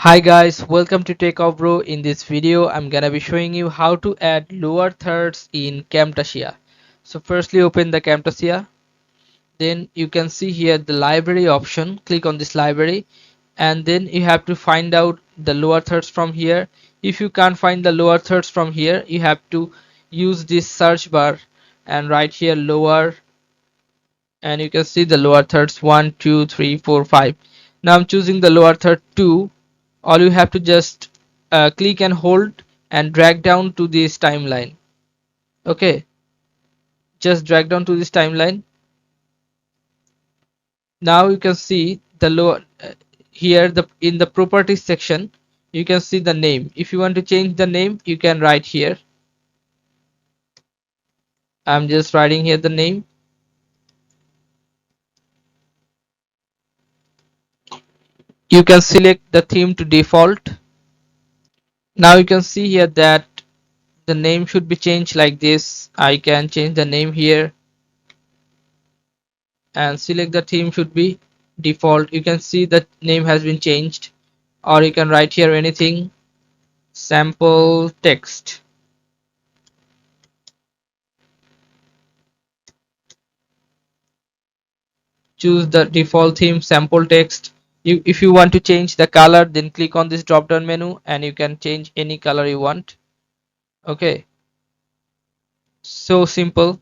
Hi guys, welcome to Techavro. In this video, I'm gonna be showing you how to add lower thirds in Camtasia. So firstly, open the Camtasia. Then you can see here the library option. Click on this library, and then you have to find out the lower thirds from here. If you can't find the lower thirds from here, you have to use this search bar and write here lower, and you can see the lower thirds 1, 2, 3, 4, 5. Now I'm choosing the lower third 2. All you have to just click and hold and drag down to this timeline. Okay, just drag down to this timeline. Now you can see the lower here the in the properties section you can see the name. If you want to change the name, you can write here. I'm just writing here the name. You can select the theme to default. Now you can see here that the name should be changed like this. I can change the name here and select the theme should be default. You can see the name has been changed, or you can write here anything, sample text. Choose the default theme, sample text. If you want to change the color, then click on this drop down menu and you can change any color you want. Okay, so simple.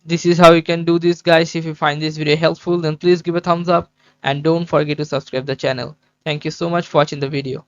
This is how you can do this, guys. If you find this video helpful, then please give a thumbs up and don't forget to subscribe the channel. Thank you so much for watching the video.